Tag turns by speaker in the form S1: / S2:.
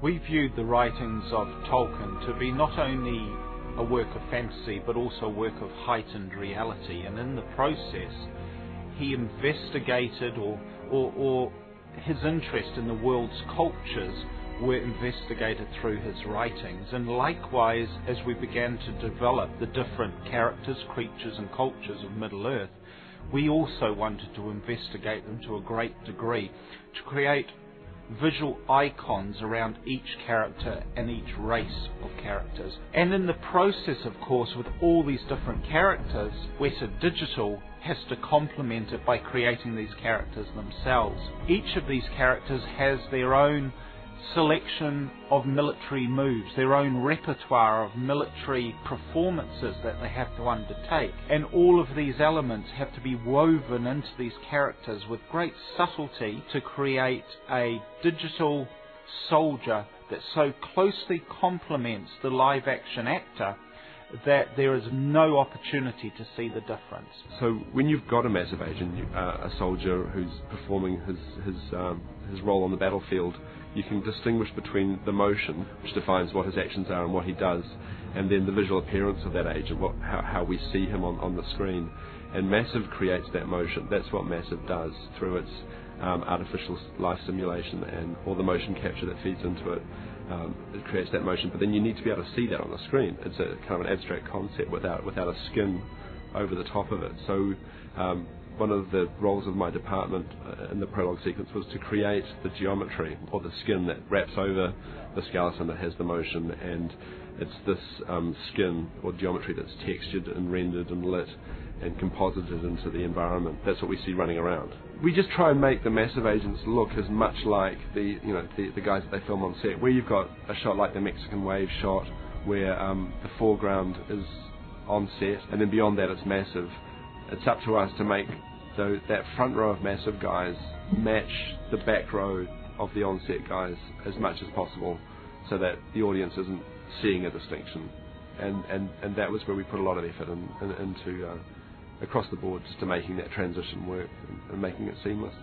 S1: We viewed the writings of Tolkien to be not only a work of fantasy but also a work of heightened reality, and in the process he investigated or his interest in the world's cultures were investigated through his writings. And likewise, as we began to develop the different characters, creatures and cultures of Middle-earth, we also wanted to investigate them to a great degree, to create visual icons around each character and each race of characters. And in the process, of course, with all these different characters, Weta Digital has to complement it by creating these characters themselves. Each of these characters has their own selection of military moves, their own repertoire of military performances that they have to undertake, and all of these elements have to be woven into these characters with great subtlety to create a digital soldier that so closely complements the live action actor that there is no opportunity to see the difference.
S2: So when you've got a massive agent, a soldier who's performing his role on the battlefield, you can distinguish between the motion, which defines what his actions are and what he does, and then the visual appearance of that agent, how we see him on the screen. And Massive creates that motion. That's what Massive does through its artificial life simulation and all the motion capture that feeds into it. It creates that motion, but then you need to be able to see that on the screen. It's a kind of an abstract concept without a skin over the top of it. So one of the roles of my department in the prologue sequence was to create the geometry, or the skin that wraps over the skeleton that has the motion, and it's this skin or geometry that's textured and rendered and lit and composited into the environment. That's what we see running around. We just try and make the Massive agents look as much like the guys that they film on set, where you've got a shot like the Mexican wave shot, where the foreground is on set, and then beyond that it's Massive. It's up to us to make that front row of Massive guys match the back row of the on-set guys as much as possible, so that the audience isn't seeing a distinction. And that was where we put a lot of effort into across the board, just to making that transition work and making it seamless.